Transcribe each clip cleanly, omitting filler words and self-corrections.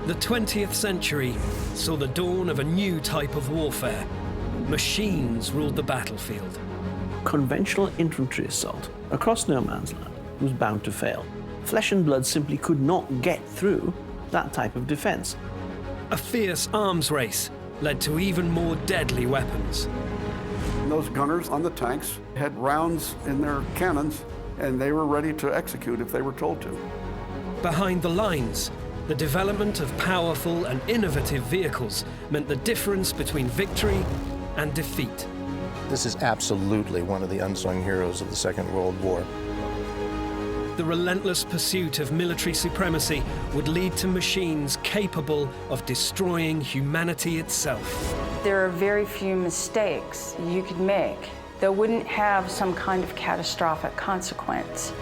The 20th century saw the dawn of a new type of warfare. Machines ruled the battlefield. Conventional infantry assault across no man's land was bound to fail. Flesh and blood simply could not get through that type of defense. A fierce arms race led to even more deadly weapons. Those gunners on the tanks had rounds in their cannons, and they were ready to execute if they were told to. Behind the lines, the development of powerful and innovative vehicles meant the difference between victory and defeat. This is absolutely one of the unsung heroes of the Second World War. The relentless pursuit of military supremacy would lead to machines capable of destroying humanity itself. There are very few mistakes you could make that wouldn't have some kind of catastrophic consequence.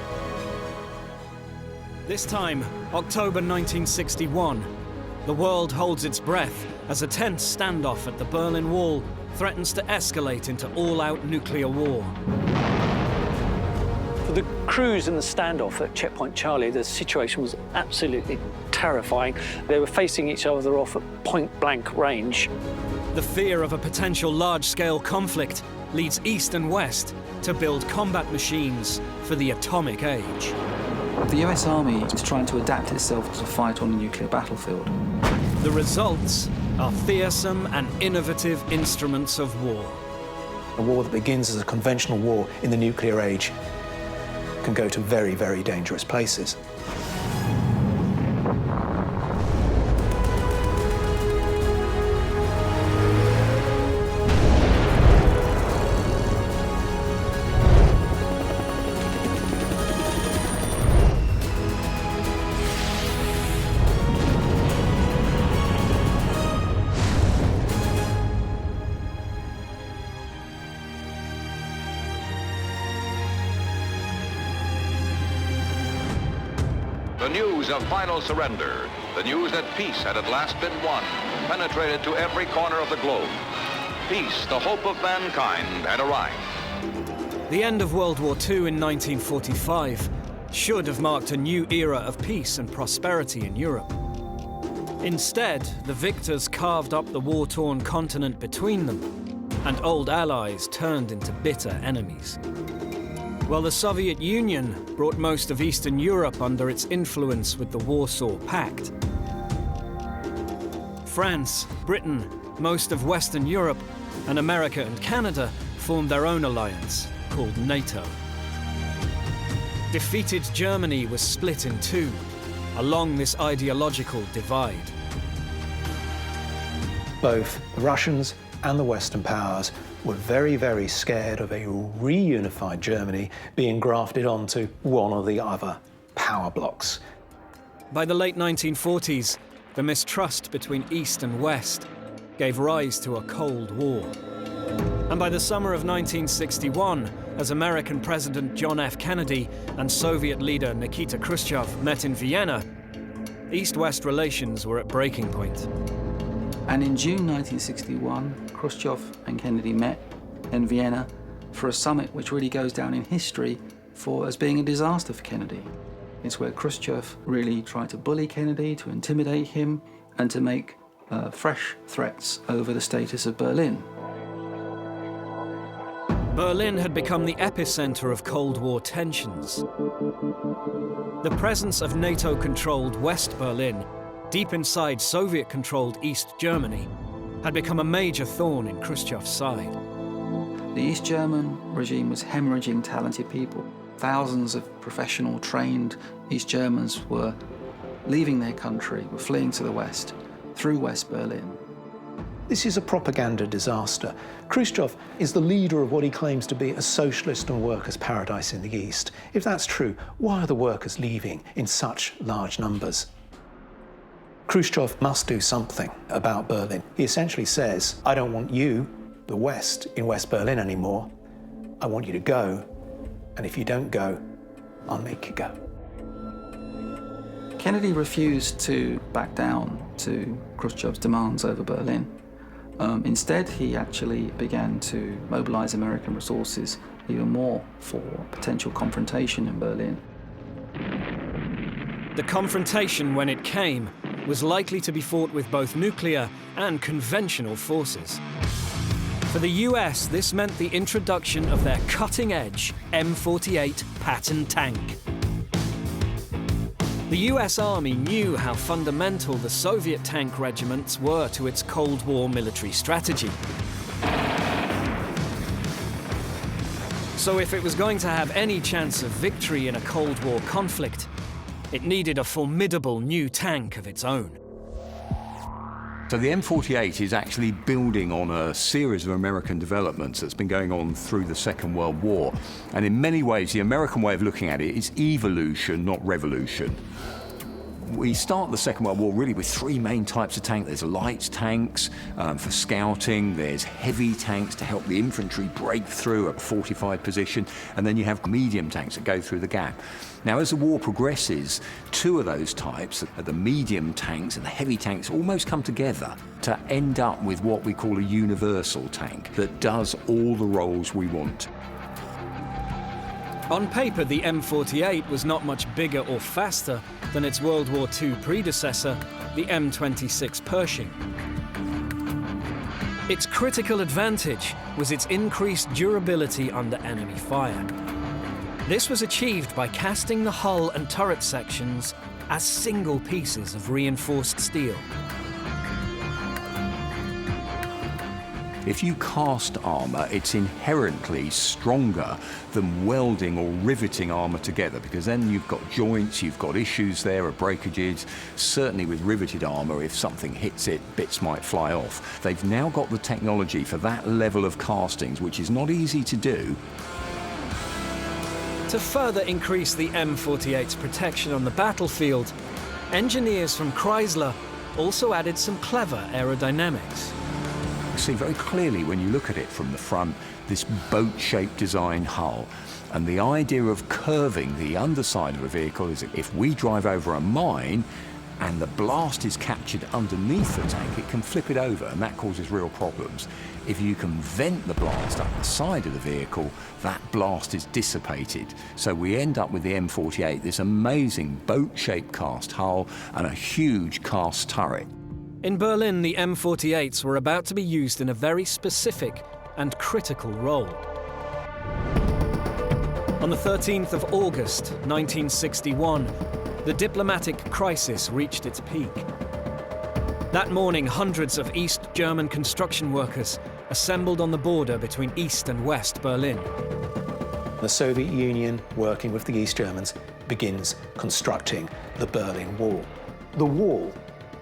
This time, October 1961, the world holds its breath as a tense standoff at the Berlin Wall threatens to escalate into all-out nuclear war. For the crews in the standoff at Checkpoint Charlie, the situation was absolutely terrifying. They were facing each other off at point-blank range. The fear of a potential large-scale conflict leads East and West to build combat machines for the atomic age. The US Army is trying to adapt itself to fight on a nuclear battlefield. The results are fearsome and innovative instruments of war. A war that begins as a conventional war in the nuclear age can go to very, very dangerous places. The news of final surrender, the news that peace had at last been won, penetrated to every corner of the globe. Peace, the hope of mankind, had arrived. The end of World War II in 1945 should have marked a new era of peace and prosperity in Europe. Instead, the victors carved up the war-torn continent between them, and old allies turned into bitter enemies. While the Soviet Union brought most of Eastern Europe under its influence with the Warsaw Pact, France, Britain, most of Western Europe, and America and Canada formed their own alliance, called NATO. Defeated Germany was split in two, along this ideological divide. Both the Russians and the Western powers were very, very scared of a reunified Germany being grafted onto one or the other power blocks. By the late 1940s, the mistrust between East and West gave rise to a Cold War. And by the summer of 1961, as American President John F. Kennedy and Soviet leader Nikita Khrushchev met in Vienna, East-West relations were at breaking point. And in June 1961, Khrushchev and Kennedy met in Vienna for a summit which really goes down in history as being a disaster for Kennedy. It's where Khrushchev really tried to bully Kennedy, to intimidate him, and to make fresh threats over the status of Berlin. Berlin had become the epicenter of Cold War tensions. The presence of NATO-controlled West Berlin, deep inside Soviet-controlled East Germany, had become a major thorn in Khrushchev's side. The East German regime was hemorrhaging talented people. Thousands of professional, trained East Germans were leaving their country, were fleeing to the West, through West Berlin. This is a propaganda disaster. Khrushchev is the leader of what he claims to be a socialist and workers' paradise in the East. If that's true, why are the workers leaving in such large numbers? Khrushchev must do something about Berlin. He essentially says, I don't want you, the West, in West Berlin anymore. I want you to go, and if you don't go, I'll make you go. Kennedy refused to back down to Khrushchev's demands over Berlin. Instead, he actually began to mobilize American resources even more for potential confrontation in Berlin. The confrontation, when it came, was likely to be fought with both nuclear and conventional forces. For the US, this meant the introduction of their cutting-edge M48 Patton tank. The US Army knew how fundamental the Soviet tank regiments were to its Cold War military strategy. So if it was going to have any chance of victory in a Cold War conflict, it needed a formidable new tank of its own. So the M48 is actually building on a series of American developments that's been going on through the Second World War. And in many ways, the American way of looking at it is evolution, not revolution. We start the Second World War really with three main types of tank. There's light tanks for scouting, there's heavy tanks to help the infantry break through a fortified position, and then you have medium tanks that go through the gap. Now, as the war progresses, two of those types, the medium tanks and the heavy tanks, almost come together to end up with what we call a universal tank that does all the roles we want. On paper, the M48 was not much bigger or faster than its World War II predecessor, the M26 Pershing. Its critical advantage was its increased durability under enemy fire. This was achieved by casting the hull and turret sections as single pieces of reinforced steel. If you cast armour, it's inherently stronger than welding or riveting armour together, because then you've got joints, you've got issues there of breakages. Certainly with riveted armour, if something hits it, bits might fly off. They've now got the technology for that level of castings, which is not easy to do. To further increase the M48's protection on the battlefield, engineers from Chrysler also added some clever aerodynamics. You see very clearly when you look at it from the front, this boat-shaped design hull. And the idea of curving the underside of a vehicle is that if we drive over a mine and the blast is captured underneath the tank, it can flip it over, and that causes real problems. If you can vent the blast up the side of the vehicle, that blast is dissipated. So we end up with the M48, this amazing boat-shaped cast hull and a huge cast turret. In Berlin, the M48s were about to be used in a very specific and critical role. On the 13th of August, 1961, the diplomatic crisis reached its peak. That morning, hundreds of East German construction workers assembled on the border between East and West Berlin. The Soviet Union, working with the East Germans, begins constructing the Berlin Wall. The wall,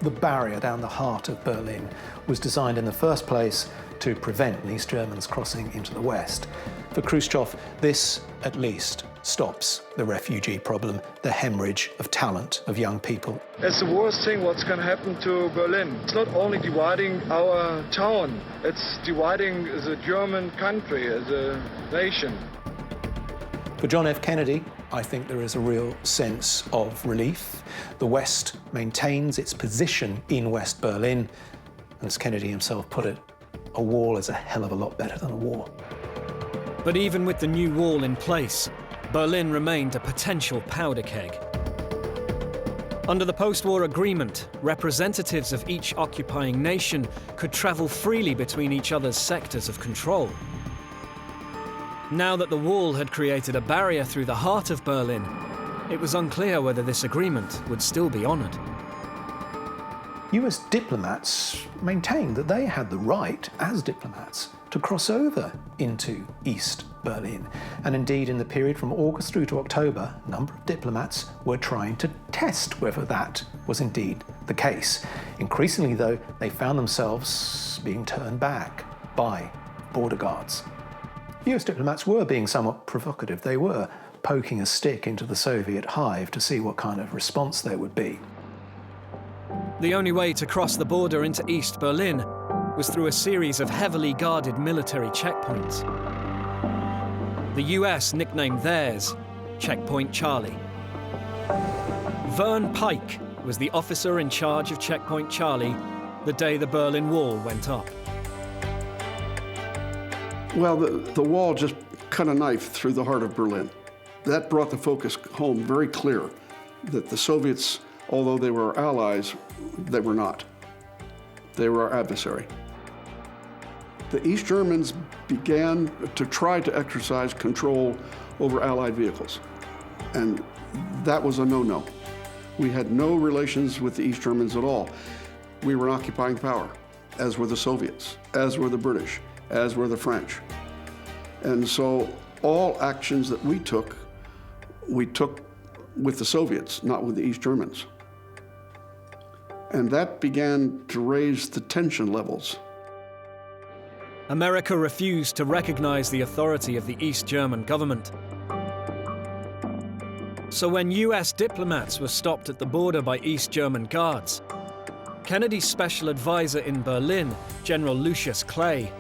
the barrier down the heart of Berlin, was designed in the first place to prevent the East Germans crossing into the West. For Khrushchev, this, at least, stops the refugee problem, the hemorrhage of talent of young people. It's the worst thing what's going to happen to Berlin. It's not only dividing our town, it's dividing the German country as a nation. For John F. Kennedy, I think there is a real sense of relief. The West maintains its position in West Berlin, and as Kennedy himself put it, a wall is a hell of a lot better than a war. But even with the new wall in place, Berlin remained a potential powder keg. Under the post-war agreement, representatives of each occupying nation could travel freely between each other's sectors of control. Now that the wall had created a barrier through the heart of Berlin, it was unclear whether this agreement would still be honoured. US diplomats maintained that they had the right, as diplomats, to cross over into East Berlin. And indeed, in the period from August through to October, a number of diplomats were trying to test whether that was indeed the case. Increasingly, though, they found themselves being turned back by border guards. US diplomats were being somewhat provocative. They were poking a stick into the Soviet hive to see what kind of response there would be. The only way to cross the border into East Berlin was through a series of heavily guarded military checkpoints. The US nicknamed theirs Checkpoint Charlie. Vern Pike was the officer in charge of Checkpoint Charlie the day the Berlin Wall went up. Well, the wall just cut a knife through the heart of Berlin. That brought the focus home very clear that the Soviets Although they were our allies, they were not. They were our adversary. The East Germans began to try to exercise control over Allied vehicles, and that was a no-no. We had no relations with the East Germans at all. We were an occupying power, as were the Soviets, as were the British, as were the French. And so all actions that we took with the Soviets, not with the East Germans. And that began to raise the tension levels. America refused to recognize the authority of the East German government. So when US diplomats were stopped at the border by East German guards, Kennedy's special advisor in Berlin, General Lucius Clay,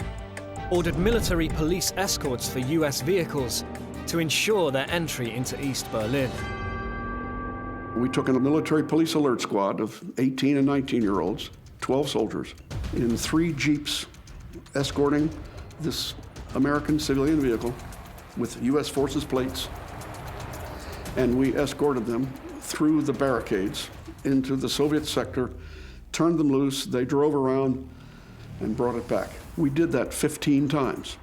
ordered military police escorts for US vehicles to ensure their entry into East Berlin. We took in a military police alert squad of 18 and 19-year-olds, 12 soldiers, in 3 Jeeps escorting this American civilian vehicle with US Forces plates. And we escorted them through the barricades into the Soviet sector, turned them loose, they drove around and brought it back. We did that 15 times.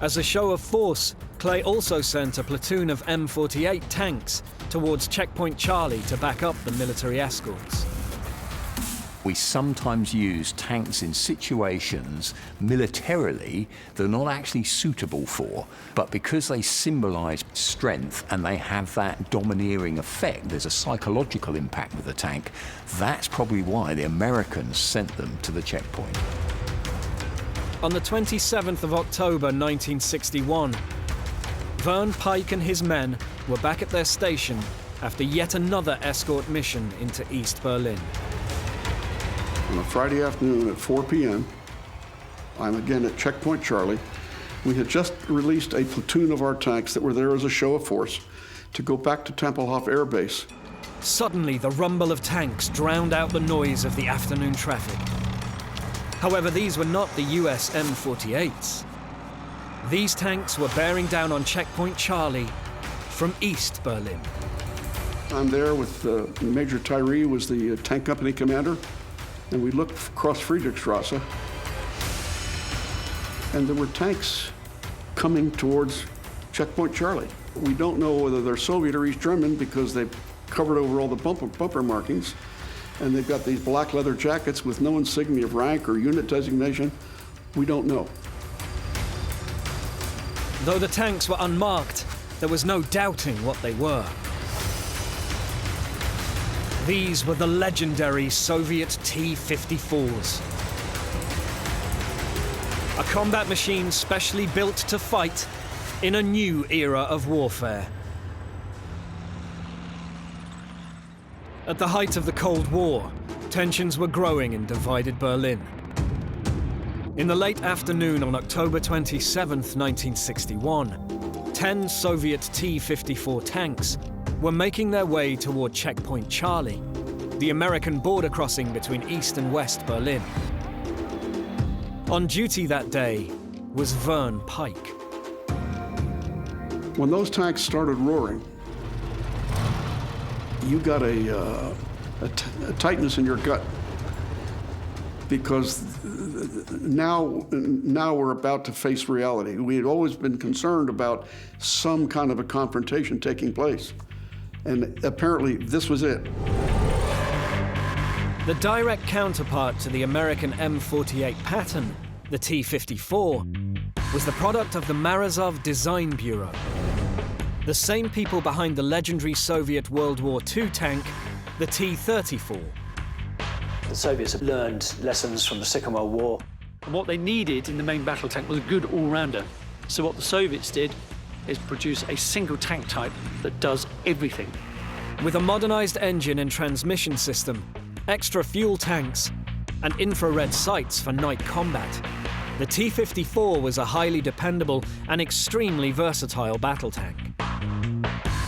As a show of force, Clay also sent a platoon of M48 tanks towards Checkpoint Charlie to back up the military escorts. We sometimes use tanks in situations militarily they're not actually suitable for, but because they symbolize strength and they have that domineering effect, there's a psychological impact with the tank. That's probably why the Americans sent them to the checkpoint. On the 27th of October 1961, Vern Pike and his men were back at their station after yet another escort mission into East Berlin. On a Friday afternoon at 4 p.m., I'm again at Checkpoint Charlie. We had just released a platoon of our tanks that were there as a show of force to go back to Tempelhof Air Base. Suddenly, the rumble of tanks drowned out the noise of the afternoon traffic. However, these were not the US M48s. These tanks were bearing down on Checkpoint Charlie from East Berlin. I'm there with Major Tyree, was the tank company commander, and we looked across Friedrichstrasse, and there were tanks coming towards Checkpoint Charlie. We don't know whether they're Soviet or East German because they've covered over all the bumper markings, and they've got these black leather jackets with no insignia of rank or unit designation. We don't know. Though the tanks were unmarked, there was no doubting what they were. These were the legendary Soviet T-54s. A combat machine specially built to fight in a new era of warfare. At the height of the Cold War, tensions were growing in divided Berlin. In the late afternoon on October 27, 1961, 10 Soviet T-54 tanks were making their way toward Checkpoint Charlie, the American border crossing between East and West Berlin. On duty that day was Vern Pike. When those tanks started roaring, you got a tightness in your gut, because now we're about to face reality. We had always been concerned about some kind of a confrontation taking place, and apparently this was it. The direct counterpart to the American M48 pattern, the T-54, was the product of the Morozov Design Bureau. The same people behind the legendary Soviet World War II tank, the T-34. The Soviets had learned lessons from the Second World War. And what they needed in the main battle tank was a good all-rounder. So what the Soviets did is produce a single tank type that does everything. With a modernized engine and transmission system, extra fuel tanks, and infrared sights for night combat, the T-54 was a highly dependable and extremely versatile battle tank.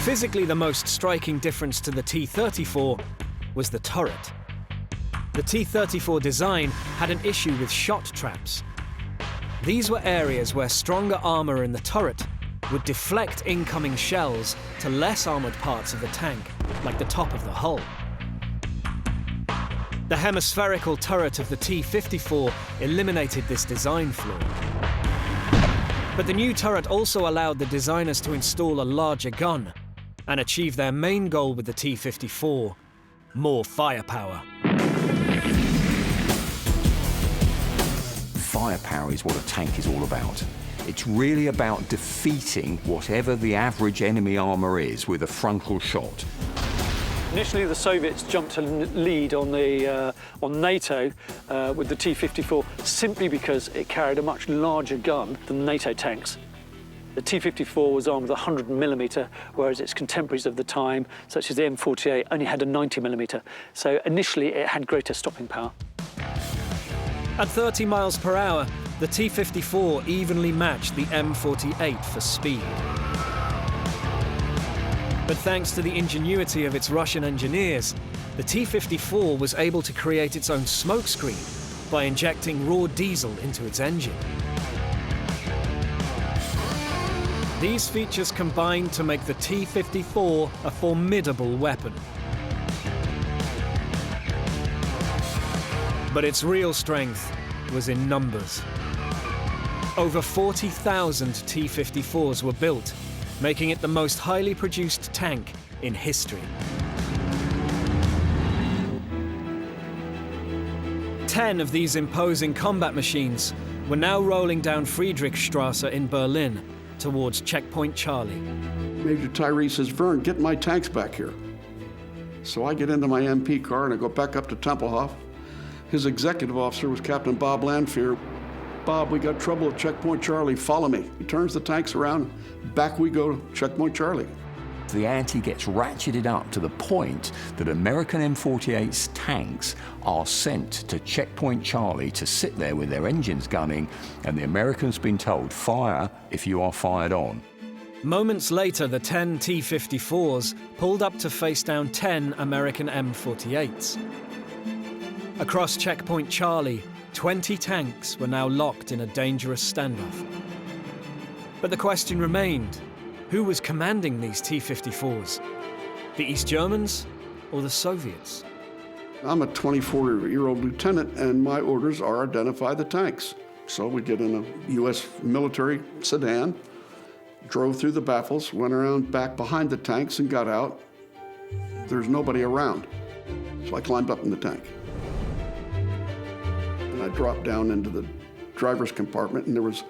Physically, the most striking difference to the T-34 was the turret. The T-34 design had an issue with shot traps. These were areas where stronger armor in the turret would deflect incoming shells to less armored parts of the tank, like the top of the hull. The hemispherical turret of the T-54 eliminated this design flaw. But the new turret also allowed the designers to install a larger gun and achieve their main goal with the T-54, more firepower. Firepower is what a tank is all about. It's really about defeating whatever the average enemy armour is with a frontal shot. Initially, the Soviets jumped to lead on NATO with the T-54 simply because it carried a much larger gun than NATO tanks. The T-54 was armed with 100mm, whereas its contemporaries of the time, such as the M48, only had a 90mm. So initially, it had greater stopping power. At 30 miles per hour, the T-54 evenly matched the M48 for speed. But thanks to the ingenuity of its Russian engineers, the T-54 was able to create its own smokescreen by injecting raw diesel into its engine. These features combined to make the T-54 a formidable weapon. But its real strength was in numbers. Over 40,000 T-54s were built, making it the most highly produced tank in history. 10 of these imposing combat machines were now rolling down Friedrichstrasse in Berlin towards Checkpoint Charlie. Major Tyree says, "Vern, get my tanks back here." So I get into my MP car and I go back up to Tempelhof. His executive officer was Captain Bob Landfear. "Bob, we got trouble at Checkpoint Charlie, follow me." He turns the tanks around, back we go to Checkpoint Charlie. The ante gets ratcheted up to the point that American M48's tanks are sent to Checkpoint Charlie to sit there with their engines gunning, and the Americans been told, "Fire if you are fired on." Moments later, the 10 T-54s pulled up to face down 10 American M48s. Across Checkpoint Charlie, 20 tanks were now locked in a dangerous standoff. But the question remained, who was commanding these T-54s? The East Germans or the Soviets? I'm a 24-year-old lieutenant, and my orders are identify the tanks. So we get in a U.S. military sedan, drove through the baffles, went around back behind the tanks and got out. There's nobody around. So I climbed up in the tank. And I dropped down into the driver's compartment, and there was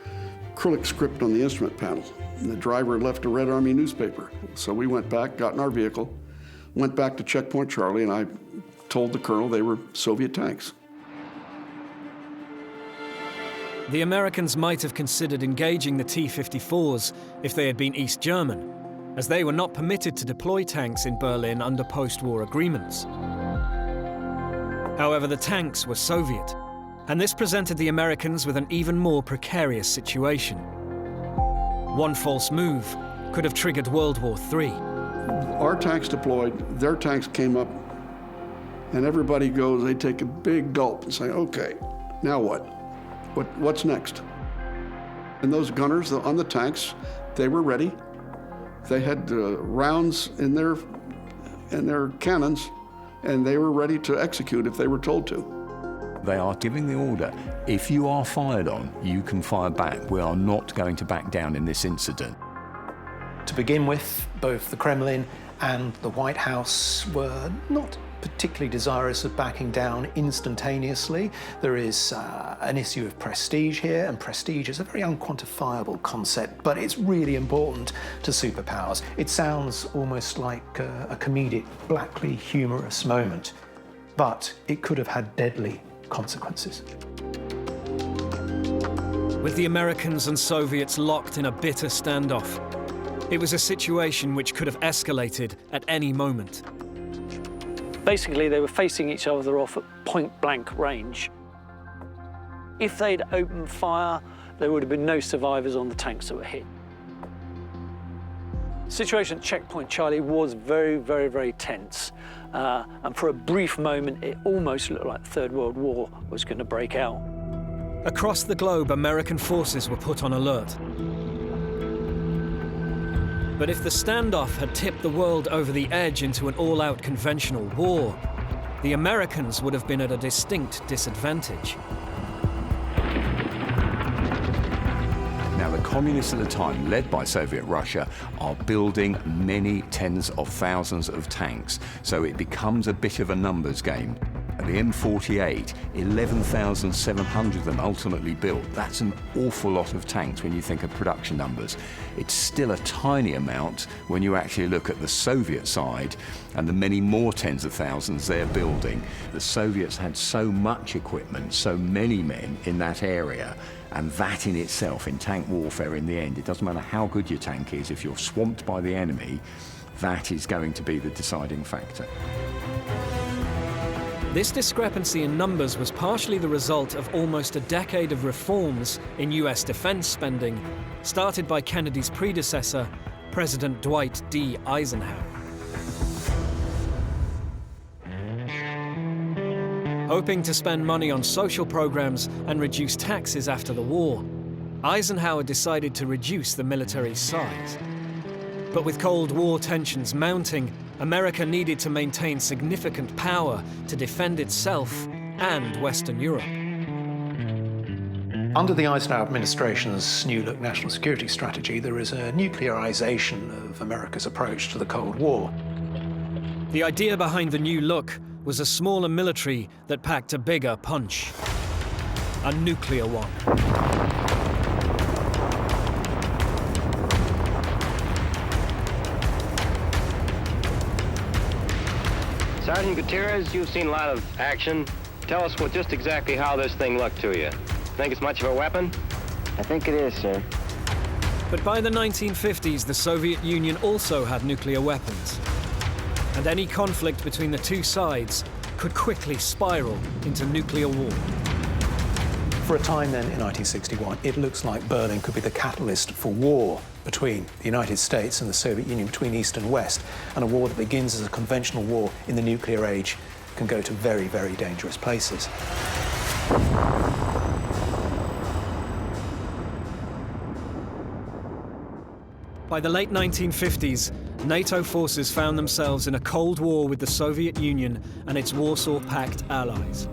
acrylic script on the instrument panel. And the driver left a Red Army newspaper. So we went back, got in our vehicle, went back to Checkpoint Charlie, and I told the colonel they were Soviet tanks. The Americans might have considered engaging the T-54s if they had been East German, as they were not permitted to deploy tanks in Berlin under post-war agreements. However, the tanks were Soviet, and this presented the Americans with an even more precarious situation. One false move could have triggered World War III. Our tanks deployed, their tanks came up, and everybody goes, they take a big gulp and say, "Okay, now what? What's next?" And those gunners on the tanks, they were ready. They had rounds in their cannons, and they were ready to execute if they were told to. They are giving the order, if you are fired on, you can fire back. We are not going to back down in this incident. To begin with, both the Kremlin and the White House were not particularly desirous of backing down instantaneously. There is an issue of prestige here, and prestige is a very unquantifiable concept, but it's really important to superpowers. It sounds almost like a comedic, blackly humorous moment, but it could have had deadly consequences. With the Americans and Soviets locked in a bitter standoff, it was a situation which could have escalated at any moment. Basically, they were facing each other off at point-blank range. If they'd opened fire, there would have been no survivors on the tanks that were hit. The situation at Checkpoint Charlie was very, very, very tense. And for a brief moment, it almost looked like the Third World War was going to break out. Across the globe, American forces were put on alert. But if the standoff had tipped the world over the edge into an all-out conventional war, the Americans would have been at a distinct disadvantage. Now, the communists at the time, led by Soviet Russia, are building many tens of thousands of tanks, so it becomes a bit of a numbers game. The M48, 11,700 of them ultimately built. That's an awful lot of tanks when you think of production numbers. It's still a tiny amount when you actually look at the Soviet side and the many more tens of thousands they're building. The Soviets had so much equipment, so many men in that area, and that in itself, in tank warfare in the end, it doesn't matter how good your tank is, if you're swamped by the enemy, that is going to be the deciding factor. This discrepancy in numbers was partially the result of almost a decade of reforms in US defense spending, started by Kennedy's predecessor, President Dwight D. Eisenhower. Hoping to spend money on social programs and reduce taxes after the war, Eisenhower decided to reduce the military's size. But with Cold War tensions mounting, America needed to maintain significant power to defend itself and Western Europe. Under the Eisenhower administration's New Look national security strategy, there is a nuclearization of America's approach to the Cold War. The idea behind the New Look was a smaller military that packed a bigger punch. A nuclear one. Sergeant Gutierrez, you've seen a lot of action. Tell us just exactly how this thing looked to you. Think it's much of a weapon? I think it is, sir. But by the 1950s, the Soviet Union also had nuclear weapons. And any conflict between the two sides could quickly spiral into nuclear war. For a time then, in 1961, it looks like Berlin could be the catalyst for war between the United States and the Soviet Union, between East and West, and a war that begins as a conventional war in the nuclear age can go to very, very dangerous places. By the late 1950s, NATO forces found themselves in a Cold War with the Soviet Union and its Warsaw Pact allies.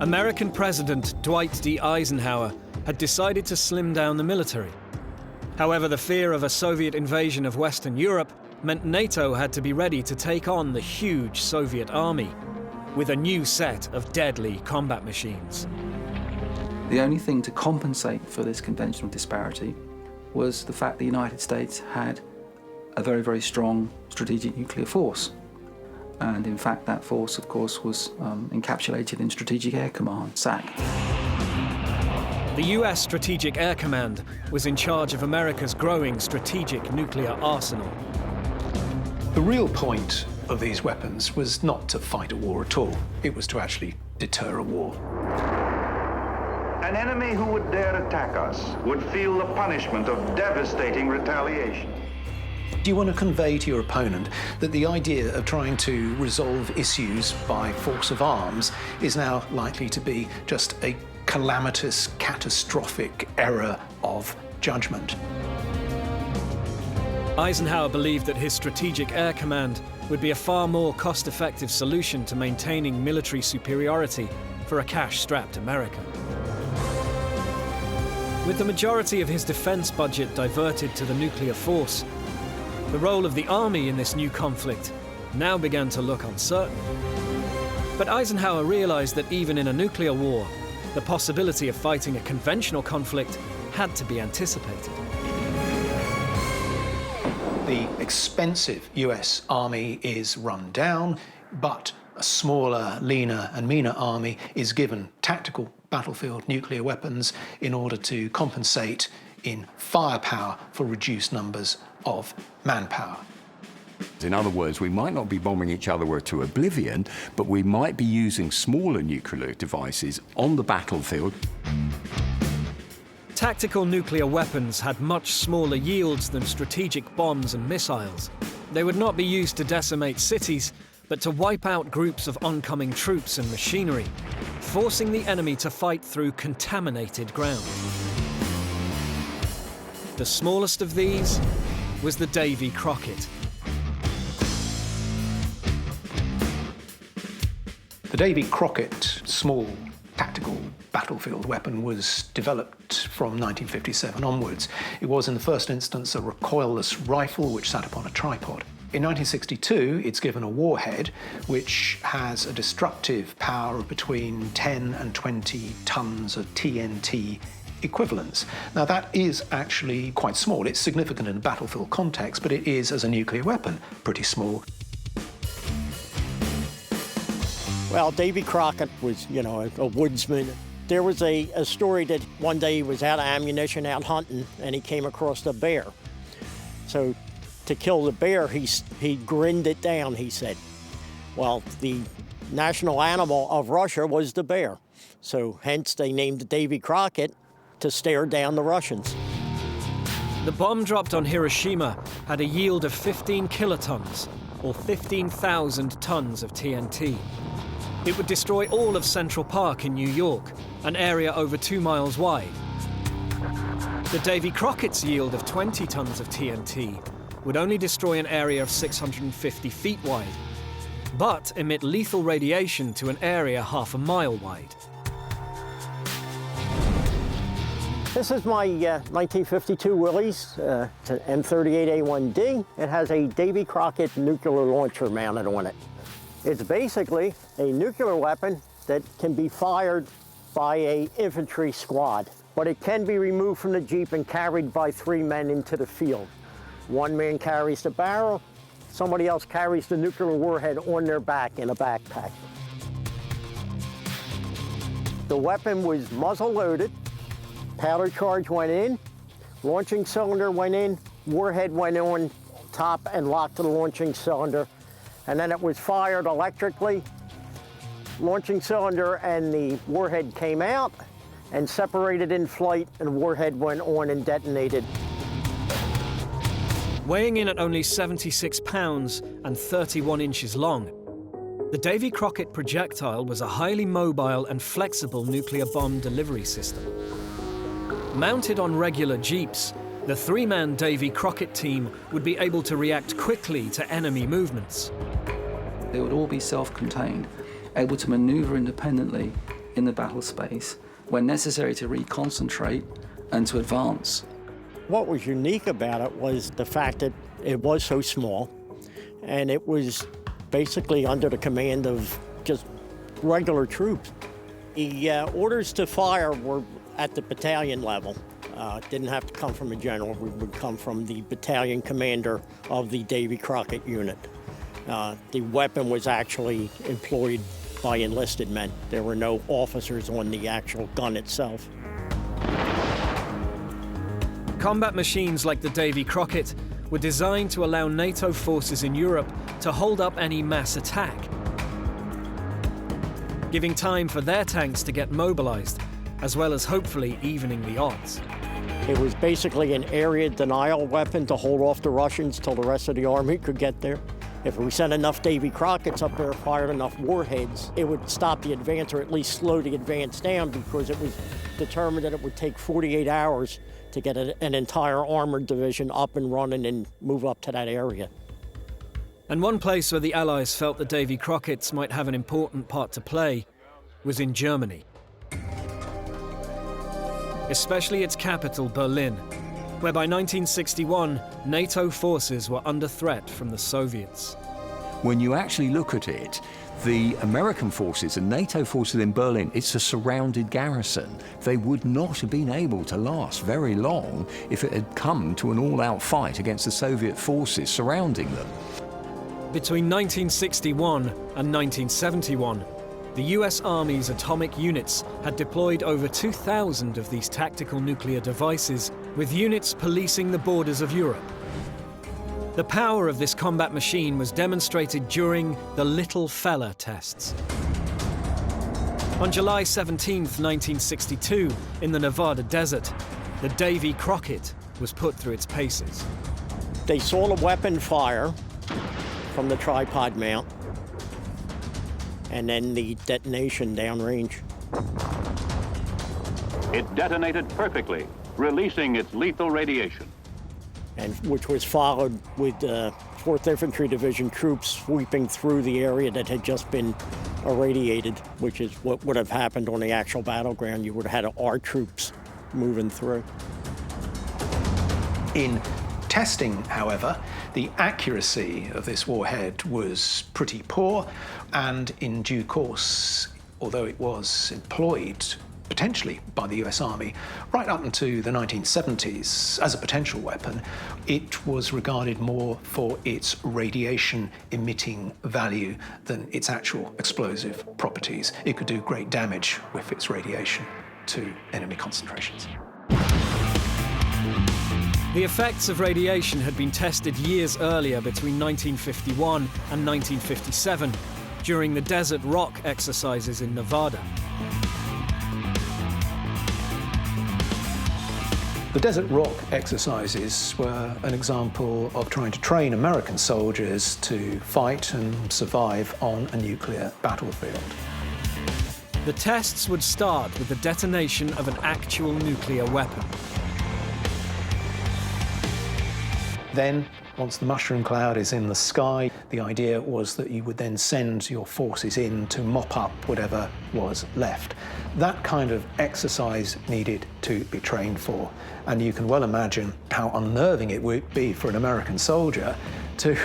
American President Dwight D. Eisenhower had decided to slim down the military. However, the fear of a Soviet invasion of Western Europe meant NATO had to be ready to take on the huge Soviet army with a new set of deadly combat machines. The only thing to compensate for this conventional disparity was the fact the United States had a very, very strong strategic nuclear force. And in fact, that force, of course, was encapsulated in Strategic Air Command, SAC. The US Strategic Air Command was in charge of America's growing strategic nuclear arsenal. The real point of these weapons was not to fight a war at all. It was to actually deter a war. An enemy who would dare attack us would feel the punishment of devastating retaliation. Do you want to convey to your opponent that the idea of trying to resolve issues by force of arms is now likely to be just a calamitous, catastrophic error of judgment? Eisenhower believed that his Strategic Air Command would be a far more cost-effective solution to maintaining military superiority for a cash-strapped America. With the majority of his defense budget diverted to the nuclear force, the role of the army in this new conflict now began to look uncertain. But Eisenhower realized that even in a nuclear war, the possibility of fighting a conventional conflict had to be anticipated. The expensive US army is run down, but a smaller, leaner and meaner army is given tactical battlefield nuclear weapons in order to compensate in firepower for reduced numbers of manpower. In other words, we might not be bombing each other to oblivion, but we might be using smaller nuclear devices on the battlefield. Tactical nuclear weapons had much smaller yields than strategic bombs and missiles. They would not be used to decimate cities, but to wipe out groups of oncoming troops and machinery, forcing the enemy to fight through contaminated ground. The smallest of these was the Davy Crockett. The Davy Crockett small tactical battlefield weapon was developed from 1957 onwards. It was in the first instance a recoilless rifle which sat upon a tripod. In 1962, it's given a warhead which has a destructive power of between 10 and 20 tons of TNT equivalents. Now that is actually quite small. It's significant in a battlefield context, but it is, as a nuclear weapon, pretty small. Well, Davy Crockett was, a woodsman. There was a story that one day he was out of ammunition, out hunting, and he came across a bear. So to kill the bear, he grinned it down, he said. Well, the national animal of Russia was the bear. So hence they named Davy Crockett to stare down the Russians. The bomb dropped on Hiroshima had a yield of 15 kilotons, or 15,000 tons of TNT. It would destroy all of Central Park in New York, an area over 2 miles wide. The Davy Crockett's yield of 20 tons of TNT would only destroy an area of 650 feet wide, but emit lethal radiation to an area half a mile wide. This is my 1952 Willys. It's an M38A1D. It has a Davy Crockett nuclear launcher mounted on it. It's basically a nuclear weapon that can be fired by an infantry squad, but it can be removed from the Jeep and carried by 3 men into the field. One man carries the barrel, somebody else carries the nuclear warhead on their back in a backpack. The weapon was muzzle loaded, powder charge went in, launching cylinder went in, warhead went on top and locked to the launching cylinder, and then it was fired electrically. Launching cylinder and the warhead came out and separated in flight, and warhead went on and detonated. Weighing in at only 76 pounds and 31 inches long, the Davy Crockett projectile was a highly mobile and flexible nuclear bomb delivery system. Mounted on regular jeeps, the 3-man Davy Crockett team would be able to react quickly to enemy movements. They would all be self-contained, able to maneuver independently in the battle space when necessary to reconcentrate and to advance. What was unique about it was the fact that it was so small, and it was basically under the command of just regular troops. The orders to fire were at the battalion level. Didn't have to come from a general. We would come from the battalion commander of the Davy Crockett unit. The weapon was actually employed by enlisted men. There were no officers on the actual gun itself. Combat machines like the Davy Crockett were designed to allow NATO forces in Europe to hold up any mass attack, giving time for their tanks to get mobilized, as well as hopefully evening the odds. It was basically an area denial weapon to hold off the Russians till the rest of the army could get there. If we sent enough Davy Crocketts up there, fired enough warheads, it would stop the advance, or at least slow the advance down, because it was determined that it would take 48 hours to get an entire armored division up and running and move up to that area. And one place where the Allies felt the Davy Crocketts might have an important part to play was in Germany. Especially its capital, Berlin, where by 1961, NATO forces were under threat from the Soviets. When you actually look at it, the American forces and NATO forces in Berlin, it's a surrounded garrison. They would not have been able to last very long if it had come to an all-out fight against the Soviet forces surrounding them. Between 1961 and 1971, the US Army's atomic units had deployed over 2,000 of these tactical nuclear devices, with units policing the borders of Europe. The power of this combat machine was demonstrated during the Little Fella tests. On July 17, 1962, in the Nevada desert, the Davy Crockett was put through its paces. They saw the weapon fire from the tripod mount, and then the detonation downrange. It detonated perfectly, releasing its lethal radiation. And which was followed with 4th Infantry Division troops sweeping through the area that had just been irradiated, which is what would have happened on the actual battleground. You would have had our troops moving through. In testing, however, the accuracy of this warhead was pretty poor, and in due course, although it was employed potentially by the US Army right up into the 1970s as a potential weapon, it was regarded more for its radiation-emitting value than its actual explosive properties. It could do great damage with its radiation to enemy concentrations. The effects of radiation had been tested years earlier between 1951 and 1957 during the Desert Rock exercises in Nevada. The Desert Rock exercises were an example of trying to train American soldiers to fight and survive on a nuclear battlefield. The tests would start with the detonation of an actual nuclear weapon. Then, once the mushroom cloud is in the sky, the idea was that you would then send your forces in to mop up whatever was left. That kind of exercise needed to be trained for, and you can well imagine how unnerving it would be for an American soldier to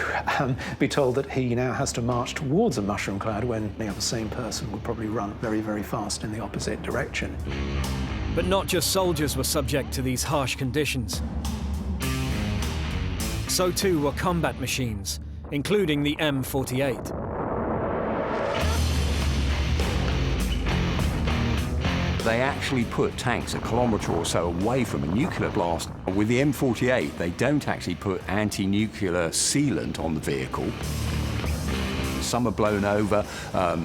be told that he now has to march towards a mushroom cloud when the same person would probably run very, very fast in the opposite direction. But not just soldiers were subject to these harsh conditions. So too were combat machines, including the M48. They actually put tanks a kilometre or so away from a nuclear blast. With the M48, they don't actually put anti-nuclear sealant on the vehicle. Some are blown over.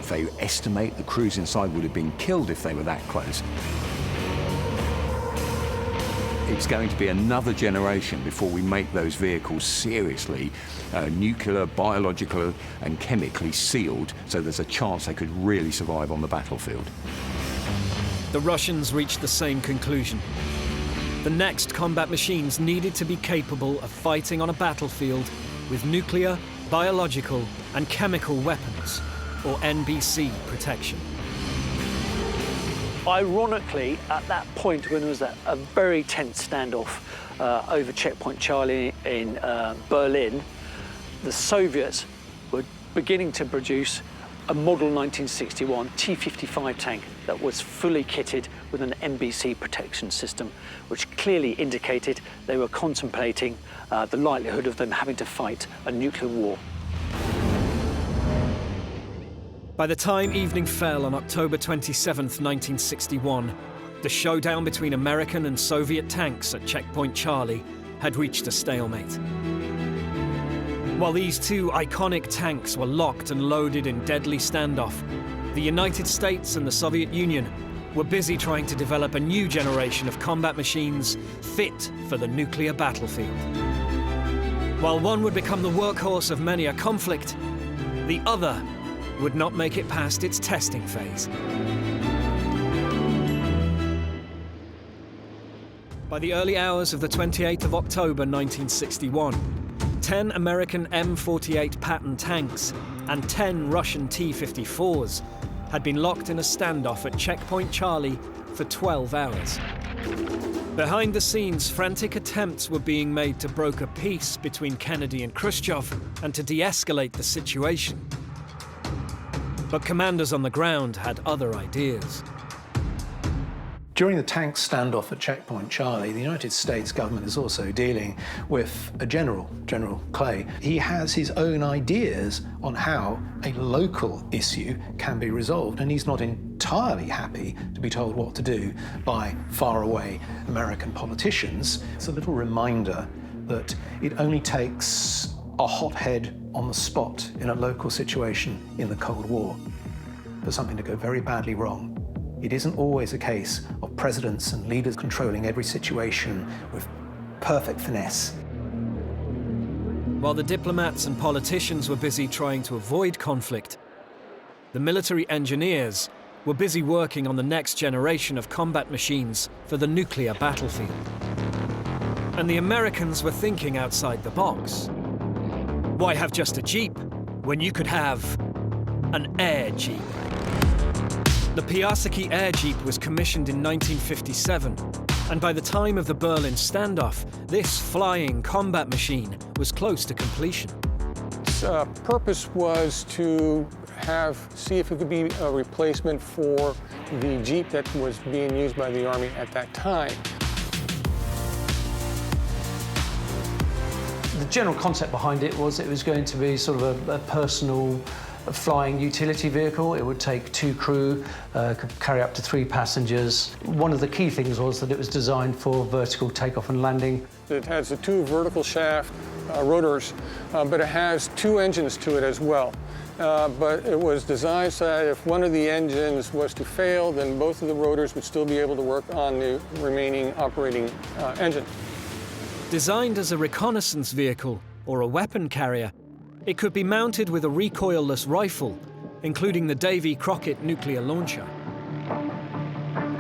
They estimate the crews inside would have been killed if they were that close. It's going to be another generation before we make those vehicles seriously nuclear, biological and chemically sealed, so there's a chance they could really survive on the battlefield. The Russians reached the same conclusion. The next combat machines needed to be capable of fighting on a battlefield with nuclear, biological and chemical weapons, or NBC protection. Ironically, at that point when there was a very tense standoff over Checkpoint Charlie in Berlin, the Soviets were beginning to produce a model 1961 T-55 tank that was fully kitted with an NBC protection system, which clearly indicated they were contemplating the likelihood of them having to fight a nuclear war. By the time evening fell on October 27, 1961, the showdown between American and Soviet tanks at Checkpoint Charlie had reached a stalemate. While these two iconic tanks were locked and loaded in deadly standoff, the United States and the Soviet Union were busy trying to develop a new generation of combat machines fit for the nuclear battlefield. While one would become the workhorse of many a conflict, the other would not make it past its testing phase. By the early hours of the 28th of October 1961, 10 American M48 Patton tanks and 10 Russian T-54s had been locked in a standoff at Checkpoint Charlie for 12 hours. Behind the scenes, frantic attempts were being made to broker peace between Kennedy and Khrushchev and to de-escalate the situation. But commanders on the ground had other ideas. During the tank standoff at Checkpoint Charlie, the United States government is also dealing with a General Clay. He has his own ideas on how a local issue can be resolved, and he's not entirely happy to be told what to do by faraway American politicians. It's a little reminder that it only takes a hothead on the spot in a local situation in the Cold War for something to go very badly wrong. It isn't always a case of presidents and leaders controlling every situation with perfect finesse. While the diplomats and politicians were busy trying to avoid conflict, the military engineers were busy working on the next generation of combat machines for the nuclear battlefield. And the Americans were thinking outside the box. Why have just a Jeep when you could have an air Jeep? The Piasecki Air Jeep was commissioned in 1957, and by the time of the Berlin standoff, this flying combat machine was close to completion. Its purpose was to see if it could be a replacement for the Jeep that was being used by the Army at that time. The general concept behind it was going to be sort of a personal flying utility vehicle. It would take 2 crew, could carry up to 3 passengers. One of the key things was that it was designed for vertical takeoff and landing. It has the 2 vertical shaft rotors, but it has 2 engines to it as well. But it was designed so that if one of the engines was to fail, then both of the rotors would still be able to work on the remaining operating engine. Designed as a reconnaissance vehicle or a weapon carrier, it could be mounted with a recoilless rifle, including the Davy Crockett nuclear launcher.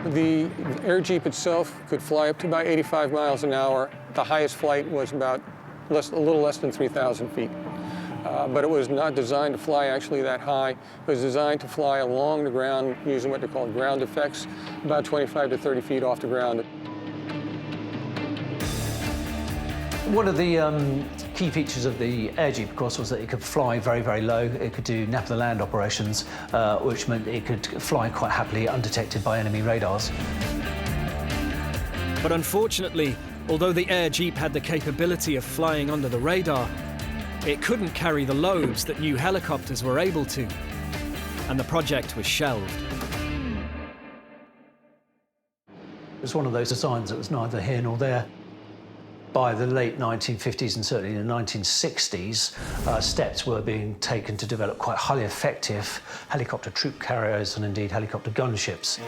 The Air Jeep itself could fly up to about 85 miles an hour. The highest flight was about a little less than 3,000 feet. But it was not designed to fly actually that high. It was designed to fly along the ground using what they call ground effects, about 25 to 30 feet off the ground. One of the key features of the Air Jeep, of course, was that it could fly very, very low. It could do nap-of-the-land operations, which meant it could fly quite happily undetected by enemy radars. But unfortunately, although the Air Jeep had the capability of flying under the radar, it couldn't carry the loads that new helicopters were able to, and the project was shelved. It was one of those designs that was neither here nor there. By the late 1950s and certainly in the 1960s, steps were being taken to develop quite highly effective helicopter troop carriers and indeed helicopter gunships.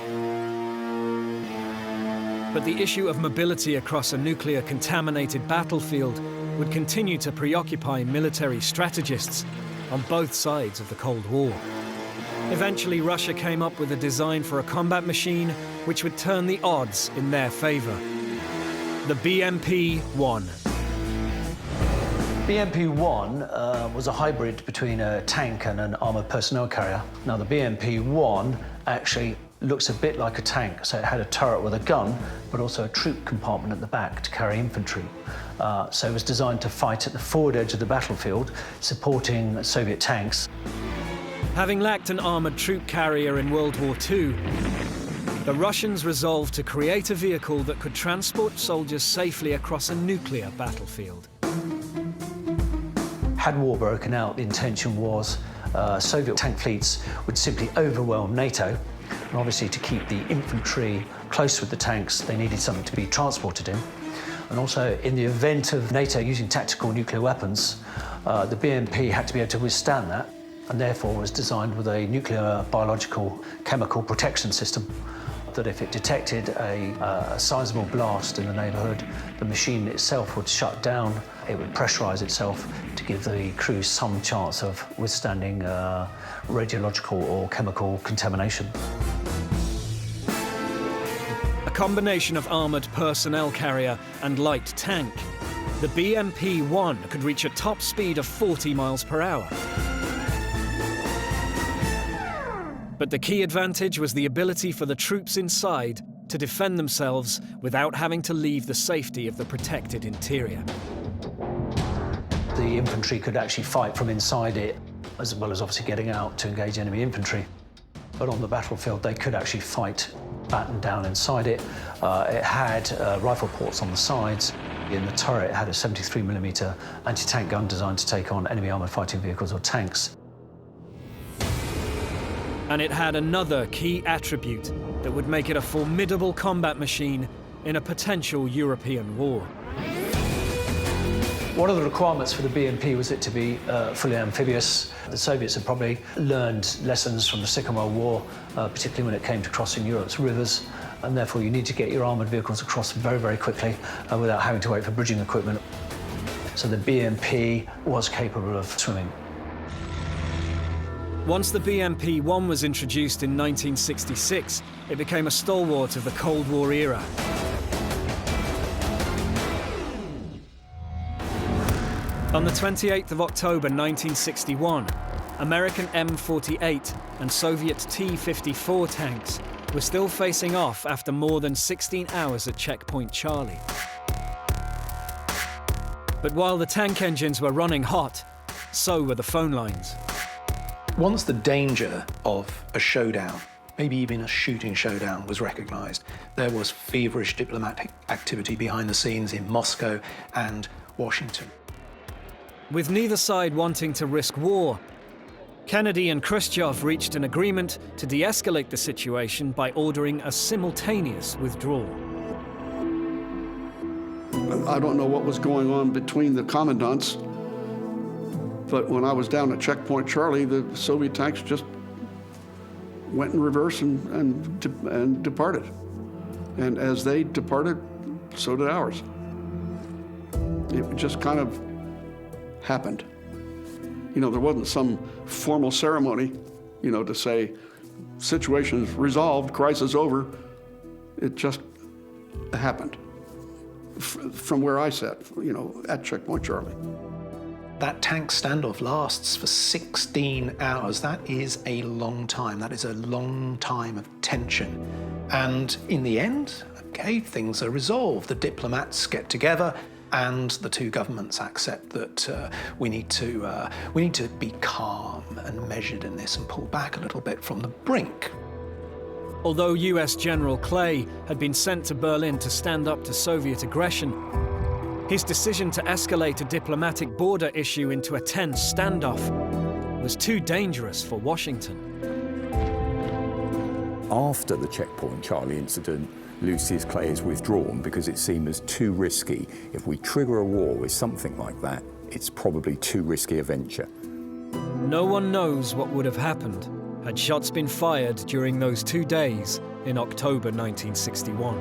But the issue of mobility across a nuclear-contaminated battlefield would continue to preoccupy military strategists on both sides of the Cold War. Eventually, Russia came up with a design for a combat machine which would turn the odds in their favor. The BMP-1. BMP-1 was a hybrid between a tank and an armoured personnel carrier. Now, the BMP-1 actually looks a bit like a tank, so it had a turret with a gun, but also a troop compartment at the back to carry infantry. So it was designed to fight at the forward edge of the battlefield, supporting Soviet tanks. Having lacked an armoured troop carrier in World War II, the Russians resolved to create a vehicle that could transport soldiers safely across a nuclear battlefield. Had war broken out, the intention was Soviet tank fleets would simply overwhelm NATO. And obviously, to keep the infantry close with the tanks, they needed something to be transported in. And also, in the event of NATO using tactical nuclear weapons, the BMP had to be able to withstand that, and therefore was designed with a nuclear, biological, chemical protection system that if it detected a sizable blast in the neighbourhood, the machine itself would shut down. It would pressurise itself to give the crew some chance of withstanding radiological or chemical contamination. A combination of armoured personnel carrier and light tank, the BMP-1 could reach a top speed of 40 miles per hour. But the key advantage was the ability for the troops inside to defend themselves without having to leave the safety of the protected interior. The infantry could actually fight from inside it, as well as obviously getting out to engage enemy infantry. But on the battlefield, they could actually fight battened down inside it. It had rifle ports on the sides. In the turret, it had a 73mm anti-tank gun designed to take on enemy armoured fighting vehicles or tanks. And it had another key attribute that would make it a formidable combat machine in a potential European war. One of the requirements for the BMP was it to be fully amphibious. The Soviets had probably learned lessons from the Second World War, particularly when it came to crossing Europe's rivers, and therefore you need to get your armoured vehicles across very, very quickly without having to wait for bridging equipment. So the BMP was capable of swimming. Once the BMP-1 was introduced in 1966, it became a stalwart of the Cold War era. On the 28th of October 1961, American M48 and Soviet T-54 tanks were still facing off after more than 16 hours at Checkpoint Charlie. But while the tank engines were running hot, so were the phone lines. Once the danger of a showdown, maybe even a shooting showdown, was recognized, there was feverish diplomatic activity behind the scenes in Moscow and Washington. With neither side wanting to risk war, Kennedy and Khrushchev reached an agreement to de-escalate the situation by ordering a simultaneous withdrawal. I don't know what was going on between the commandants, but when I was down at Checkpoint Charlie, the Soviet tanks just went in reverse and departed. And as they departed, so did ours. It just kind of happened. You know, there wasn't some formal ceremony, you know, to say, situation is resolved, crisis over. It just happened from where I sat, you know, at Checkpoint Charlie. That tank standoff lasts for 16 hours. That is a long time. That is a long time of tension. And in the end, okay, things are resolved. The diplomats get together and the two governments accept that we need to be calm and measured in this and pull back a little bit from the brink. Although US General Clay had been sent to Berlin to stand up to Soviet aggression, his decision to escalate a diplomatic border issue into a tense standoff was too dangerous for Washington. After the Checkpoint Charlie incident, Lucius Clay is withdrawn because it seemed as too risky. If we trigger a war with something like that, it's probably too risky a venture. No one knows what would have happened had shots been fired during those 2 days in October 1961.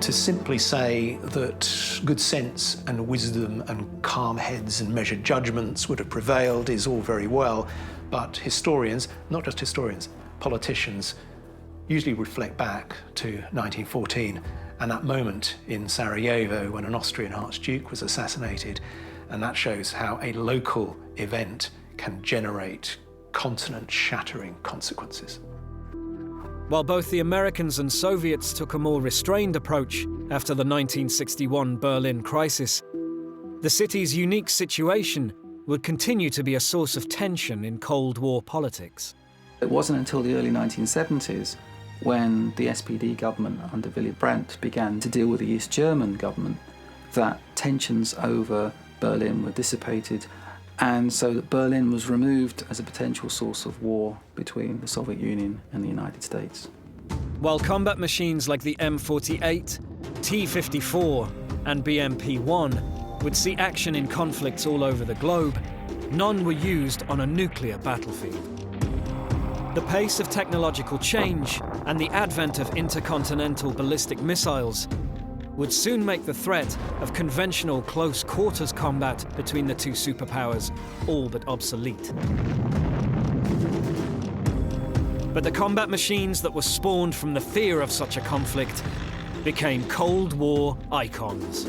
To simply say that good sense and wisdom and calm heads and measured judgments would have prevailed is all very well, but historians, not just historians, politicians, usually reflect back to 1914 and that moment in Sarajevo when an Austrian Archduke was assassinated, and that shows how a local event can generate continent-shattering consequences. While both the Americans and Soviets took a more restrained approach after the 1961 Berlin crisis, the city's unique situation would continue to be a source of tension in Cold War politics. It wasn't until the early 1970s when the SPD government under Willy Brandt began to deal with the East German government that tensions over Berlin were dissipated, and so that Berlin was removed as a potential source of war between the Soviet Union and the United States. While combat machines like the M48, T-54 and BMP-1 would see action in conflicts all over the globe, none were used on a nuclear battlefield. The pace of technological change and the advent of intercontinental ballistic missiles would soon make the threat of conventional close-quarters combat between the two superpowers all but obsolete. But the combat machines that were spawned from the fear of such a conflict became Cold War icons.